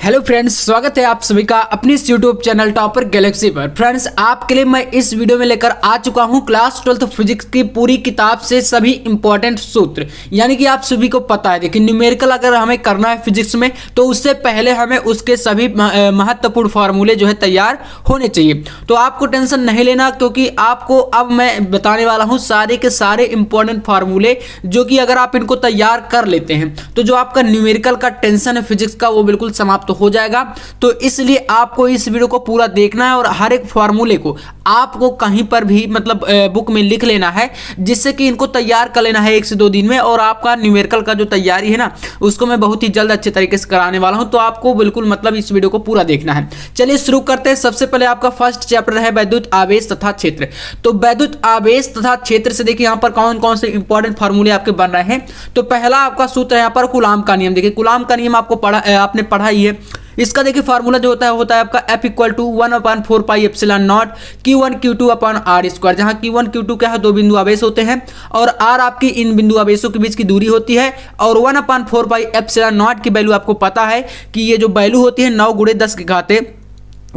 Hello friends, स्वागत है आप सभी का अपने इस यूट्यूब चैनल टॉपर गैलेक्सी पर। फ्रेंड्स, आपके लिए मैं इस वीडियो में लेकर आ चुका हूं क्लास 12th फिजिक्स की पूरी किताब से सभी इंपॉर्टेंट सूत्र। यानी कि आप सभी को पता है, देखिए न्यूमेरिकल अगर हमें करना है फिजिक्स में तो उससे पहले हमें उसके सभी महत्वपूर्ण फार्मूले जो है तैयार होने चाहिए। तो आपको टेंशन नहीं लेना, क्योंकि आपको अब मैं बताने वाला हूँ सारे के सारे इंपॉर्टेंट फार्मूले, जो कि अगर आप इनको तैयार कर लेते हैं तो जो आपका न्यूमेरिकल का टेंशन है फिजिक्स का वो बिल्कुल समाप्त हो जाएगा। तो इसलिए आपको इस वीडियो को पूरा देखना है और हर एक फार्मूले को आपको कहीं पर भी मतलब बुक में लिख लेना है, जिससे कि इनको तैयार कर लेना है 1 से 2 दिन में। और आपका न्यूमेरिकल का जो तैयारी है ना, उसको मैं बहुत ही जल्द अच्छे तरीके से कराने वाला हूं। तो आपको बिल्कुल मतलब इस वीडियो को पूरा देखना है। चलिए शुरू करते हैं। सबसे पहले आपका फर्स्ट चैप्टर है वैद्युत आवेश तथा क्षेत्र। तो वैद्युत आवेश तथा क्षेत्र से देखिए यहाँ पर कौन कौन से इंपॉर्टेंट फार्मूले आपके बन रहे हैं। तो पहला आपका सूत्र है यहाँ पर कूलाम का नियम। देखिए कूलाम का नियम आपको आपने पढ़ा ही है। इसका देखिए फार्मूला जो होता है आपका F = 1/4 pi epsilon not Q1 Q2 upon R², जहां Q1 Q2 क्या है, 2 बिंदु आवेश होते हैं और R आपकी इन बिंदु आवेशों के बीच की दूरी होती है। और 1/4 पाई एप्सिलॉन नॉट की वैल्यू आपको पता है कि ये जो वैल्यू होती है 9 × 10 की घाते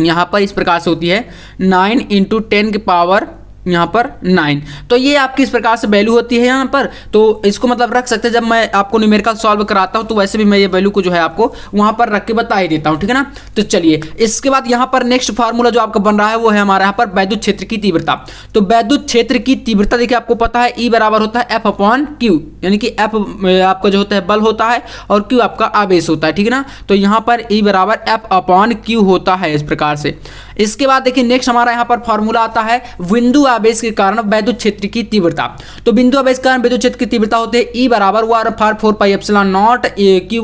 यहाँ पर इस प्रकार से होती है 9 × 10 की पावर यहाँ पर 9। तो ये आपकी इस प्रकार से वैल्यू होती है यहाँ पर। तो इसको मतलब रख सकते हैं, जब मैं आपको न्यूमेरिकल सॉल्व कराता हूँ तो वैसे भी मैं ये वैल्यू को जो है आपको वहाँ पर रख के बता ही देता हूँ, ठीक है ना। तो चलिए इसके बाद यहाँ पर नेक्स्ट फार्मूला जो आपका बन रहा है वो है हमारा यहाँ पर वैद्युत क्षेत्र की तीव्रता। तो वैद्युत क्षेत्र की तीव्रता देखिए आपको पता है E बराबर होता है F/Q, यानी कि F आपका जो होता है बल होता है और Q आपका आवेश होता है, ठीक है ना। तो यहाँ पर E बराबर F/Q होता है इस प्रकार से। इसके बाद देखिए नेक्स्ट हमारा यहाँ पर फार्मूला आता है बिंदु आवेश के कारण वैद्युत क्षेत्र की तीव्रता। तो बिंदु आवेश के कारण वैद्युत क्षेत्र की तीव्रता होती है E बराबर 1/4 पाई एप्सिलॉन नॉट Q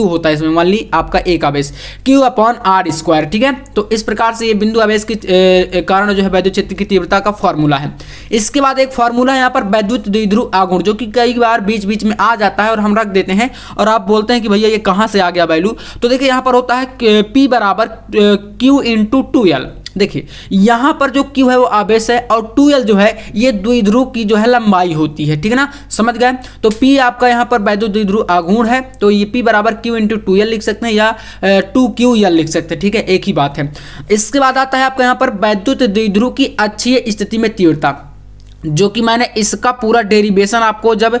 होता है इसमें, मान ली आपका एक आवेश Q/R², ठीक है। तो इस प्रकार से ये बिंदु आवेश के कारण जो है वैद्युत क्षेत्र की तीव्रता का फार्मूला है। इसके बाद एक फार्मूला है यहाँ पर वैद्युत द्विध्रुव आघूर्ण, जो कि कई बार बीच बीच में आ जाता है और हम रख देते हैं और आप बोलते हैं कि भैया ये कहाँ से आ गया वैल्यू। तो देखिए यहाँ पर होता है P बराबर Q × 2L। देखिए यहां पर जो Q है वो आवेश है और 2L जो है ये द्विध्रुव की जो है लंबाई होती है, ठीक है ना, समझ गए। तो P आपका यहां पर वैद्युत द्विध्रुव आघूर्ण है, तो ये P बराबर Q × 2L लिख सकते हैं या 2QL लिख सकते हैं, ठीक है, एक ही बात है। इसके बाद आता है आपका यहां पर वैद्युत द्विध्रुव की अक्षीय स्थिति में तीव्रता, जो कि मैंने इसका पूरा डेरिवेशन आपको जब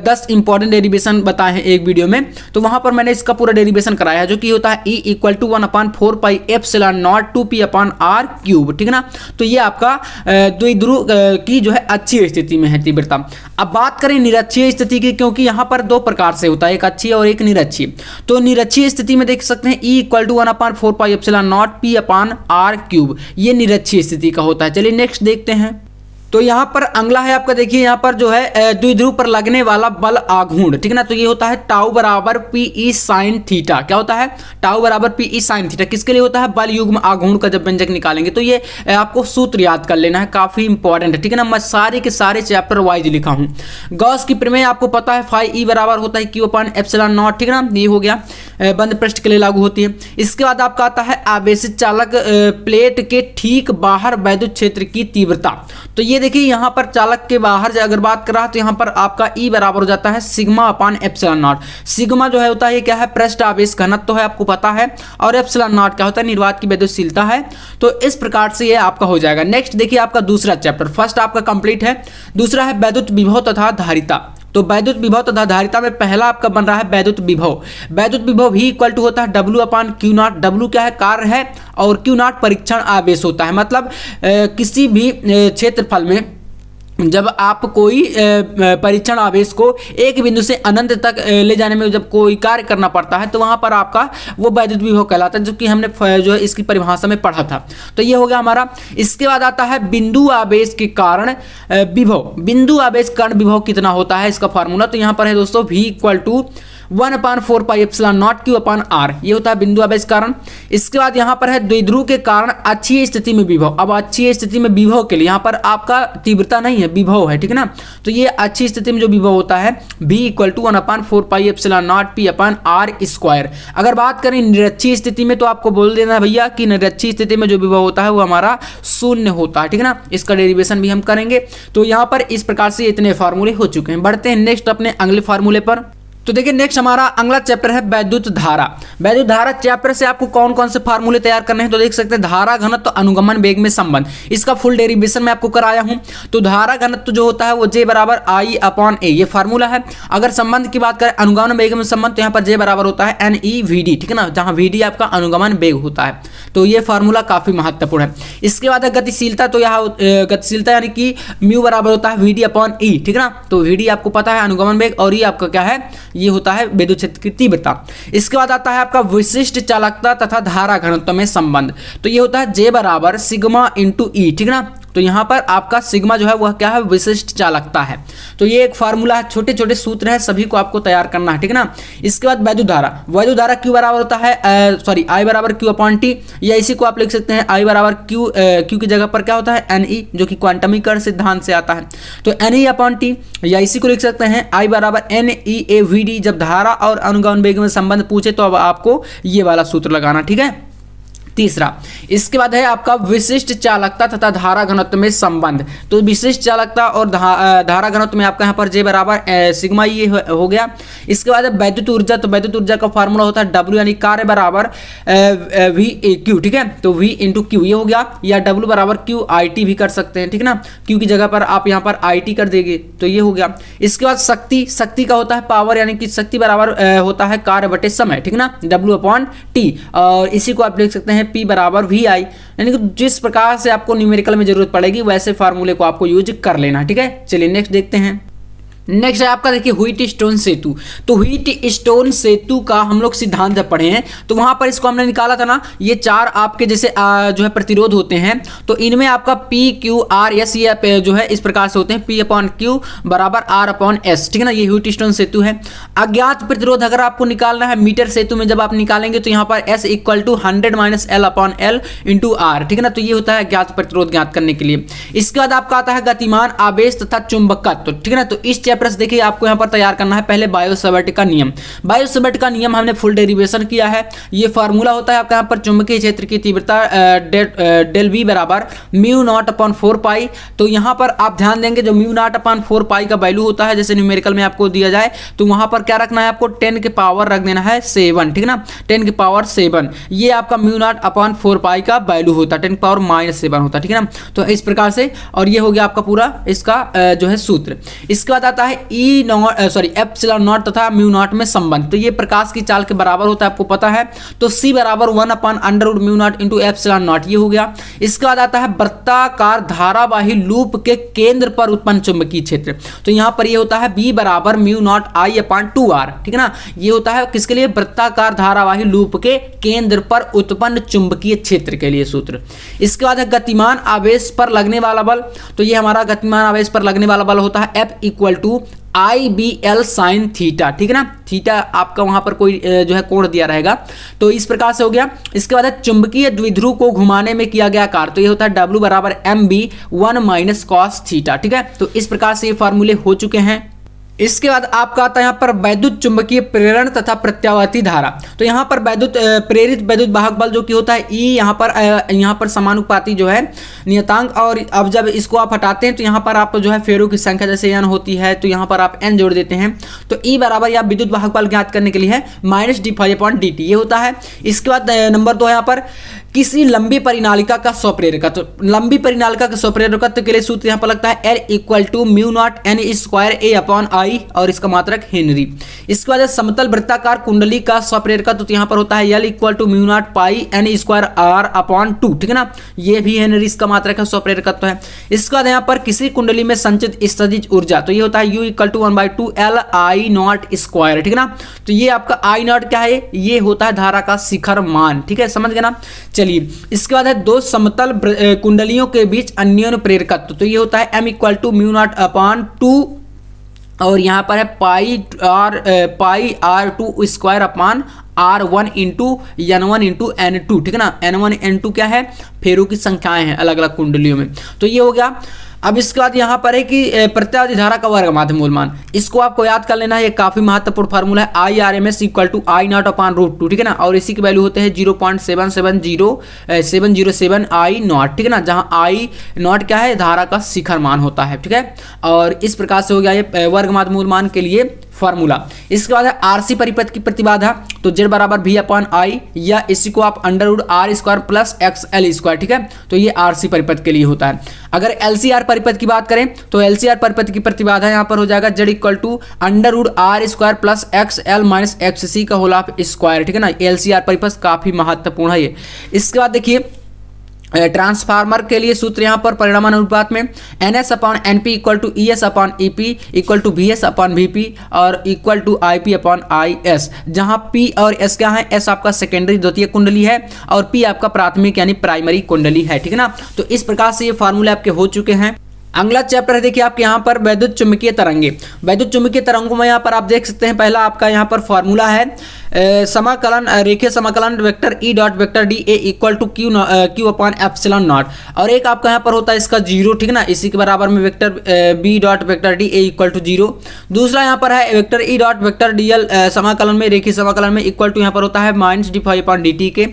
10 इंपॉर्टेंट डेरिवेशन बताए हैं एक वीडियो में, तो वहां पर मैंने इसका पूरा डेरिवेशन कराया है, जो कि होता है E = 1/4 pi epsilon not 2P/R³, ठीक है ना। तो ये आपका द्विध्रुव की जो है अक्षीय स्थिति में है तीव्रता। अब बात करें निरक्षीय स्थिति की, क्योंकि यहाँ पर 2 प्रकार से होता है, एक अक्षीय और एक निरक्षीय। तो निरक्षीय स्थिति में देख सकते हैं E = 1/4 pi epsilon not P/R³, ये निरक्षीय स्थिति का होता है। चलिए नेक्स्ट देखते हैं। तो यहाँ पर अगला है आपका, देखिए यहाँ पर जो है द्विध्रुव पर लगने वाला बल आघूर्ण, ठीक है ना। तो ये होता है टाउ बराबर PE sin थीटा। क्या होता है? टाउ बराबर PE sin थीटा किसके लिए होता है? बल युग्म आघूर्ण का जब व्यंजक निकालेंगे। तो ये आपको सूत्र याद कर लेना है, काफी इंपॉर्टेंट है, ठीक है ना। मैं सारे के सारे चैप्टर वाइज लिखा हूँ। गॉस की प्रमेय आपको पता है, फाई E बराबर होता है Q/ε0, ठीक है ना। ये हो गया, बंद पृष्ठ के लिए लागू होती है। इसके बाद आपका आता है आवेशित चालक प्लेट के ठीक बाहर वैद्युत क्षेत्र की तीव्रता। तो ये देखिए यहाँ पर चालक के बाहर अगर बात कर रहा है तो यहाँ पर आपका E बराबर हो जाता है σ/ε0। सिग्मा जो है होता है ये क्या है? पृष्ठ आवेश घनत्व तो है, आपको पता है। और ε0 क्या होता है? निर्वात की वैद्युतशीलता है। तो इस प्रकार से ये आपका हो जाएगा। नेक्स्ट देखिए आपका दूसरा चैप्टर, फर्स्ट आपका कंप्लीट है, दूसरा है वैद्युत विभव तथा धारिता। तो वैद्युत विभव तथा धारिता में पहला आपका बन रहा है वैद्युत विभव। वैद्युत विभव V = होता है W/Q0। W क्या है? कार्य है और Q0 परीक्षण आवेश होता है। मतलब किसी भी क्षेत्रफल में जब आप कोई परीक्षण आवेश को एक बिंदु से अनंत तक ले जाने में जब कोई कार्य करना पड़ता है तो वहां पर आपका वो वैद्युत विभव कहलाता है, जो कि हमने जो है इसकी परिभाषा में पढ़ा था। तो ये हो गया हमारा। इसके बाद आता है बिंदु आवेश के कारण विभव। बिंदु आवेश कारण विभव कितना होता है इसका फार्मूला। तो यहाँ पर है दोस्तों V = 1/4 pi epsilon not Q/R, ये होता है बिंदु आवेश कारण। इसके बाद यहाँ पर है द्विध्रुव के कारण अक्षीय स्थिति में विभव। अब अक्षीय स्थिति में विभव के लिए यहाँ पर आपका तीव्रता नहीं है, विभव है, ठीक है ना। तो ये अक्षीय स्थिति में जो विभव होता है V = 1/4 pi epsilon not P/R²। अगर बात करें निरक्षीय स्थिति में तो आपको बोल देना भैया कि निरक्षीय स्थिति में जो विभव होता है वो हमारा 0 होता है, ठीक है ना। इसका डेरिवेशन भी हम करेंगे। तो यहाँ पर इस प्रकार से इतने फार्मूले हो चुके हैं। बढ़ते हैं नेक्स्ट अपने अगले फार्मूले पर। तो देखिए नेक्स्ट हमारा अगला चैप्टर है वैद्युत धारा। वैद्युत धारा चैप्टर से आपको कौन कौन से फार्मूले तैयार करने हैं तो देख सकते हैं। धारा घनत्व तो अनुगमन वेग में संबंध, इसका फुल डेरिवेशन मैं आपको कराया हूं। तो धारा घनत्व तो जो होता है वो J बराबर I/A, ये फार्मूला है। अगर संबंध की बात करें अनुगमन वेग में संबंध, तो यहाँ पर J बराबर होता है NE/VD, ठीक है ना, जहां VD आपका अनुगमन वेग होता है। तो ये फार्मूला काफी महत्वपूर्ण है। इसके बाद है गतिशीलता, तो यहाँ गतिशीलता यानी कि म्यू बराबर होता है VD/E, ठीक है ना। तो VD आपको पता है अनुगमन वेग, और ये आपका क्या है, ये होता है विद्युत क्षेत्र की तीव्रता। इसके बाद आता है आपका विशिष्ट चालकता तथा धारा घनत्व में संबंध, तो ये होता है J बराबर सिग्मा इंटू E, ठीक है ना। तो यहाँ पर आपका सिग्मा जो है वह क्या है, विशिष्ट चालकता है। तो ये एक फार्मूला है, छोटे छोटे सूत्र है, सभी को आपको तैयार करना है, ठीक है ना। इसके बाद वैद्युत धारा, वैद्युत धारा Q बराबर होता है I बराबर Q/T, या इसी को आप लिख सकते हैं I बराबर Q की जगह पर क्या होता है NE, जो कि क्वांटमीकरण सिद्धांत से आता है। तो NE/T, या इसी को लिख सकते हैं I बराबर NE/VD। जब धारा और अनुगमन वेग में संबंध पूछे तो अब आपको ये वाला सूत्र लगाना, ठीक है। तीसरा, इसके बाद है आपका विशिष्ट चालकता तथा धारा घनत्व में संबंध। तो विशिष्ट चालकता और धारा घनत्व में आपका यहाँ पर J बराबर सिग्मा ये हो गया। इसके बाद है वैद्युत ऊर्जा, तो वैद्युत ऊर्जा का फार्मूला होता है W यानी कार्य बराबर VQ, ठीक है। तो V इंटू Q ये हो गया, या W बराबर QIT भी कर सकते हैं, ठीक है ना। Q की जगह पर आप यहाँ पर IT कर देंगे तो ये हो गया। इसके बाद शक्ति, शक्ति का होता है पावर, यानी कि शक्ति बराबर होता है कार्य बटे समय, ठीक है ना, W/T। और इसी को आप लिख सकते हैं P बराबर VI, यानी कि जिस प्रकार से आपको न्यूमेरिकल में जरूरत पड़ेगी वैसे फार्मूले को आपको यूज कर लेना, ठीक है। चलिए नेक्स्ट देखते हैं। नेक्स्ट है आपका देखिए व्हीटस्टोन सेतु। तो व्हीटस्टोन सेतु का हम लोग सिद्धांत जब पढ़े हैं तो वहां पर इसको हमने निकाला था ना, ये चार आपके जैसे जो है प्रतिरोध होते हैं, तो इनमें आपका PQRS ये जो है इस प्रकार से होते हैं, P/Q बराबर R/S, ठीक है ना। ये व्हीटस्टोन सेतु है। अज्ञात प्रतिरोध अगर आपको निकालना है मीटर सेतु में, जब आप निकालेंगे तो यहाँ पर S = 100 - L/L × R, ठीक है ना। तो ये होता है अज्ञात प्रतिरोध ज्ञात करने के लिए। इसके बाद आपका आता है गतिमान आवेश तथा चुंबकत्व, ठीक है ना। तो इस चैप्टर से देखिए आपको यहाँ पर तैयार करना है पहले बायो-सैवर्ट का नियम। बायो-सैवर्ट का नियम हमने फुल डेरिवेशन किया है। ये फार्मूला होता है आपका यहाँ पर चुंबकीय क्षेत्र की तीव्रता डेल V बराबर μ0/4π। तो यहाँ पर आप ध्यान देंगे जो μ0/4π का वैल्यू होता है, जैसे न्यूमेरिकल में आपको दिया जाए तो वहां पर क्या रखना है, आपको 10 की पावर रख देना है 7, ठीक है ना, 10 की पावर 7। ये आपका μ0/4π का वैल्यू होता है, 10 की पावर -7 होता है, ठीक है ना। तो इस प्रकार से, और ये हो गया आपका पूरा इसका जो है सूत्र। इसके बाद आता है ε0 तथा μ0 में संबंध। तो ये प्रकाश की चाल के बराबर होता है, आपको पता है। तो C बराबर 1/√μ0 × ε0, ये हो गया। इसके बाद आता है वृत्ताकार धारावाही लूप के केंद्र पर उत्पन्न चुंबकीय क्षेत्र। तो यहाँ पर ये होता है B बराबर μ0I/2R, ठीक है ना। ये होता है किसके लिए, वृत्ताकार धारावाही लूप के केंद्र पर उत्पन्न चुंबकीय क्षेत्र के लिए सूत्र। इसके बाद है गतिमान आवेश पर लगने वाला बल। तो ये हमारा गतिमान आवेश पर लगने वाला बल होता है F = IBL sin थीटा, ठीक है ना। थीटा आपका वहां पर कोई जो है कोण दिया रहेगा, तो इस प्रकार से हो गया। इसके बाद है चुंबकीय द्विध्रुव को घुमाने में किया गया कार्य। तो ये होता है W बराबर MB1 - cos थीटा, ठीक है। तो इस प्रकार से ये फार्मूले हो चुके हैं। इसके बाद आपका आता है यहाँ पर वैद्युत चुंबकीय प्रेरण तथा प्रत्यावर्ती धारा। तो यहाँ पर वैद्युत प्रेरित वैद्युत वाहक बल जो कि होता है E, यहाँ पर समानुपाती जो है नियतांक। और अब जब इसको आप हटाते हैं तो यहाँ पर आप जो है फेरों की संख्या जैसे n होती है तो यहाँ पर आप n जोड़ देते हैं। तो E बराबर या विद्युत वाहक बल ज्ञात करने के लिए है -dϕ/dt, ये होता है। इसके बाद नंबर 2 यहाँ पर किसी लंबी परिनालिका का स्वप्रेरकत्व। तो लंबी परिनालिका का स्वप्रेरकत्व के लिए सूत्र यहाँ पर लगता है L = μ0 n² और इसका मात्रक हेनरी। इसके बाद समतल वृत्ताकार कुंडली का स्वप्रेरकत्व तो यहाँ पर होता है L = μ0 πn²R/2, ठीक है ना। ये भी हेनरी इसका मात्रक है, स्वप्रेरकत्व है। इसके बाद यहाँ पर किसी कुंडली में संचित स्थितिज ऊर्जा। तो ये होता है U = 1/2 LI0², ठीक है ना। तो ये आपका I0 क्या है, ये होता है धारा का शिखर मान, ठीक है, समझ गए ना। चलिए इसके बाद है दो समतल कुंडलियों के बीच अन्योन्य प्रेरकत्व। तो ये होता है M = μ0/2 और यहाँ पर है πr2² R1 × N2, ठीक है ना। N1 N2 क्या है, फेरों की संख्याएं हैं अलग अलग कुंडलियों में। तो ये हो गया। अब इसके बाद यहाँ पर है कि प्रत्यावर्ती धारा का वर्ग माध्य मूलमान, इसको आपको याद कर लेना है। ये काफी महत्वपूर्ण फार्मूला है। IRMS = I0/√2, ठीक है ना। और इसी के वैल्यू होते हैं 0.770707 I0, ठीक है ना, जहाँ I0 क्या है, धारा का शिखर मान होता है, ठीक है। और इस प्रकार से हो गया ये वर्ग माध्य मूलमान के लिए फार्मूला। इसके बाद है आरसी परिपथ की प्रतिबाधा, तो Z बराबर V अपॉन आई, या इसी को आप under root r square plus x l square, ठीक है। तो ये आरसी परिपथ के लिए होता है। अगर एलसीआर परिपथ की बात करें तो एलसीआर परिपथ की प्रतिबाधा यहाँ पर हो जाएगा Z equal to under root r square plus x l minus x c का होल ऑफ स्क्वायर, ठीक है ना। एलसीआर परिपथ काफी महत्वपूर्ण है ये। इसके बाद देखिए ट्रांसफार्मर के लिए सूत्र यहाँ पर परिणाम अनुपात में NS upon NP equal to ES upon EP equal to VS upon VP और equal to IP upon IS, जहाँ P और S क्या है, S आपका सेकेंडरी द्वितीय कुंडली है और P आपका प्राथमिक यानी प्राइमरी कुंडली है, ठीक है ना। तो इस प्रकार से ये फार्मूले आपके हो चुके हैं। अगला चैप्टर है देखिए आपके यहाँ पर वैद्युत चुंबकीय तरंगे। वैद्युत चुंबकीय तरंगों में यहाँ पर आप देख सकते हैं पहला आपका यहाँ पर फॉर्मूला है समाकलन रेखीय समाकलन vector E dot vector D A equal to Q upon epsilon naught, और एक आपका यहाँ पर होता है इसका जीरो, ठीक है ना। इसी के बराबर में vector B dot vector D A equal to zero. दूसरा यहाँ पर है vector E dot vector D L समाकलन में रेखीय समाकलन में इक्वल टू यहाँ पर होता है minus D five upon D T के।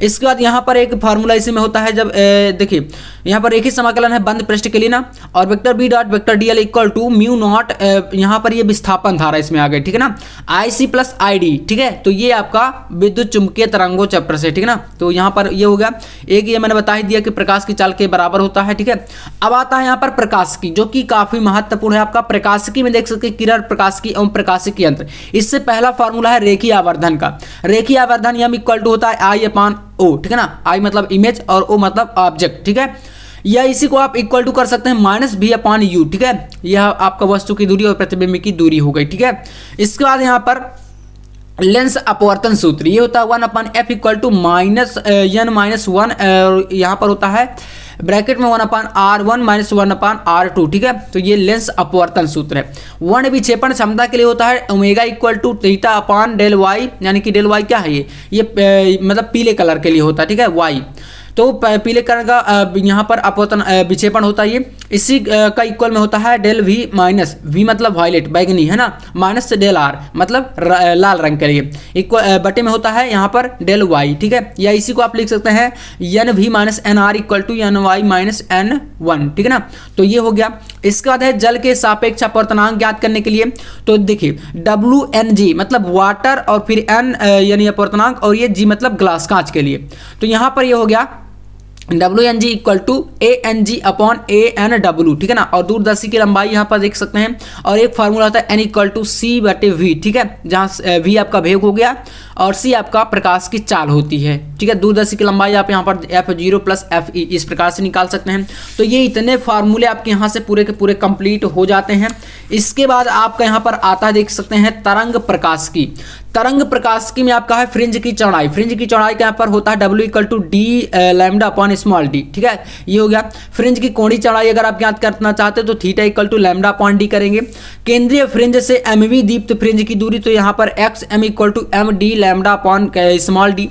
इसके बाद यहाँ पर एक फार्मूला इसी में होता है जब देखिए यहाँ पर रेखीय समाकलन है बंद पृष्ठ के लिए ना, और vector B dot vector D L equal to mu naught, यहाँ पर ये विस्थापन धारा इसमें आ गई, ठीक है ना, आई सी प्लस आई डी, ठीक है। तो ये आपका विद्युत चुंबकीय तरंगों चैप्टर से, ठीक है ना। तो यहाँ पर ये हो गया एक, ये मैंने बता ही दिया कि प्रकाश की चाल के बराबर होता है, ठीक है। अब आता है यहाँ पर प्रकाशिकी, जो कि काफी महत्वपूर्ण है आपका। प्रकाशिकी में देख सकते हैं किरण प्रकाशिकी एवं प्रकाशिकी यंत्र। इससे पहला फार्मूला है रेखीय आवर्धन का। रेखीय आवर्धन यम इक्वल टू होता है आई अपॉन ओ, ठीक है ना। आई मतलब इमेज और ओ मतलब ऑब्जेक्ट, ठीक है। या इसी को आप इक्वल टू कर सकते हैं माइनस भी अपॉन यू, ठीक है। यह आपका वस्तु की दूरी और प्रतिबिंब की दूरी हो गई, ठीक है। इसके बाद यहाँ पर लेंस अपवर्तन सूत्र ये होता है 1 upon F equal to minus N minus 1, यहाँ पर होता है ब्रैकेट में 1 upon R1 minus 1 upon R2, ठीक है। तो ये लेंस अपवर्तन सूत्र है। वर्ण विक्षेपण क्षमता के लिए होता है omega equal to theta upon del Y, यानी कि डेल वाई क्या है ये मतलब पीले कलर के लिए होता है, ठीक है, वाई। तो पीले कलर का यहाँ पर अपवर्तन विक्षेपण होता है ये, इसी का इक्वल में होता है डेल वी माइनस, वी मतलब वायलेट बैगनी, है ना, माइनस डेल आर मतलब लाल रंग के लिए, इक्वल बटे में होता है यहाँ पर डेल वाई, ठीक है। या इसी को आप लिख सकते हैं N V minus N R equal to N Y minus N one, ठीक है ना। तो ये हो गया। इसके बाद है जल के सापेक्ष अपवर्तनांक ज्ञात करने के लिए, तो देखिए WNG मतलब वाटर और फिर N यानी अपवर्तनांक और ये G मतलब ग्लास कांच के लिए। तो यहाँ पर ये हो गया WNG equal to ANG upon ANW, ठीक है ना। और दूरदर्शी की लंबाई यहाँ पर देख सकते हैं, और एक फार्मूला होता है N इक्वल टू C बटे V, ठीक है, जहाँ V आपका वेग हो गया और C आपका प्रकाश की चाल होती है, ठीक है। दूरदर्शी की लंबाई आप यहाँ पर F0 प्लस FE इस प्रकार से निकाल सकते हैं। तो ये इतने फार्मूले आपके यहाँ से पूरे के पूरे कंप्लीट हो जाते हैं। इसके बाद आपका यहाँ पर आता है देख सकते हैं तरंग प्रकाशिकी। तरंग प्रकाशिकी में आपका है फ्रिंज की चौड़ाई। फ्रिंज की चौड़ाई का यहाँ पर होता है W equal to D lambda upon small D, ठीक है, ये हो गया। फ्रिंज की कोणीय चौड़ाई अगर आप ज्ञात करना चाहते हो तो theta equal to lambda upon D करेंगे। केंद्रीय फ्रिंज से MV दीप्त फ्रिंज की दूरी, तो यहाँ पर XM equal to M D lambda upon small D.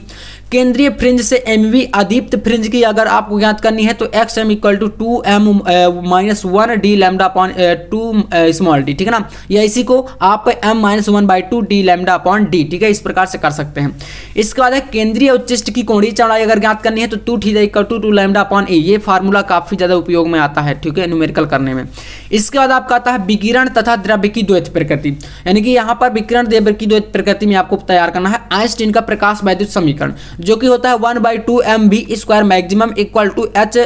केंद्रीय फ्रिंज से MV अदीप्त फ्रिंज की अगर आपको ज्ञात करनी है तो XM equal to 2M minus 1 D lambda upon 2 small D, ठीक है ना। या इसी को आप M minus 1/2 D lambda upon D, ठीक है, इस प्रकार से कर सकते हैं। इसके बाद है केंद्रीय उच्चिष्ट की कोणीय चौड़ाई अगर ज्ञात करनी है तो 2 theta equal to 2 lambda upon A. ये फार्मूला काफी ज्यादा उपयोग में आता है, ठीक है, न्यूमेरिकल करने में। इसके बाद आपका आता है विकिरण तथा द्रव्य की द्वैत प्रकृति, यानी कि यहाँ पर विकिरण द्रव्य की द्वैत प्रकृति में आपको तैयार करना है आइंस्टीन का प्रकाश वैद्युत समीकरण, जो कि होता है 1/2 mv square maximum equal to h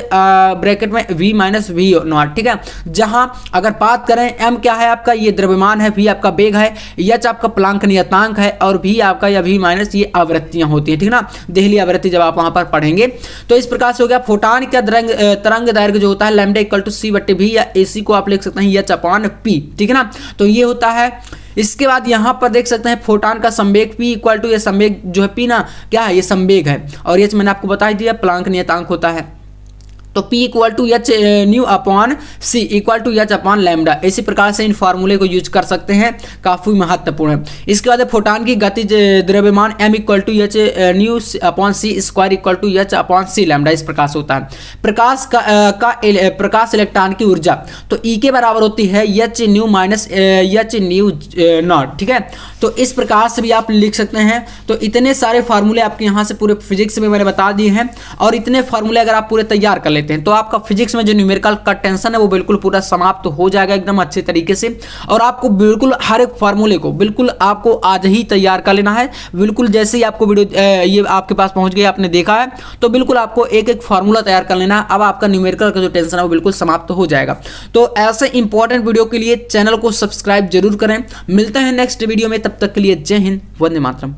bracket में v माइनस वी नॉट, ठीक है। जहां अगर बात करें m क्या है आपका, ये द्रव्यमान है, v आपका वेग है, h आपका प्लांक नियतांक है और v आपका या v माइनस ये आवृत्तियां होती हैं, ठीक है ना, देहली आवृत्ति जब आप वहां पर पढ़ेंगे। तो इस प्रकार से हो गया। फोटान का तरंग दैर्घ्य जो होता है लैम्डा इक्वल टू c बटे v, या ac को आप लिख सकते हैं h अपॉन p, ठीक है ना। तो ये होता है। इसके बाद यहाँ पर देख सकते हैं फोटान का संवेग P इक्वल टू, ये संवेग जो है P ना क्या है, ये संवेग है, और ये मैंने आपको बता ही दिया प्लांक नियतांक होता है। तो P equal to H nu upon C equal to H upon lambda. इसी प्रकार से इन फार्मूले को यूज कर सकते हैं, काफी महत्वपूर्ण है। इसके बाद फोटान की गतिज द्रव्यमान M equal to H nu upon C square equal to H upon C lambda, इस प्रकार से होता है। प्रकाश इलेक्ट्रॉन की ऊर्जा तो E के बराबर होती है H new minus H new not, ठीक है। तो इस प्रकार से भी आप लिख सकते हैं। तो इतने सारे फार्मूले आपके यहाँ से पूरे फिजिक्स में मैंने बता दिए हैं, और इतने फार्मूले अगर आप पूरे तैयार कर लेते लेते हैं तो आपका फिजिक्स में जो न्यूमेरिकल का टेंशन है वो बिल्कुल पूरा समाप्त हो जाएगा एकदम अच्छे तरीके से। और आपको बिल्कुल हर एक फार्मूले को बिल्कुल आपको आज ही तैयार कर लेना है। बिल्कुल जैसे ही आपको वीडियो ये आपके पास पहुंच गई, आपने देखा है, तो बिल्कुल आपको एक एक फार्मूला तैयार कर लेना है। अब आपका न्यूमेरिकल का जो टेंशन है वो बिल्कुल समाप्त हो जाएगा। तो ऐसे इंपॉर्टेंट वीडियो के लिए चैनल को सब्सक्राइब जरूर करें। मिलते हैं नेक्स्ट वीडियो में, तब तक के लिए जय हिंद, वंदे मातरम।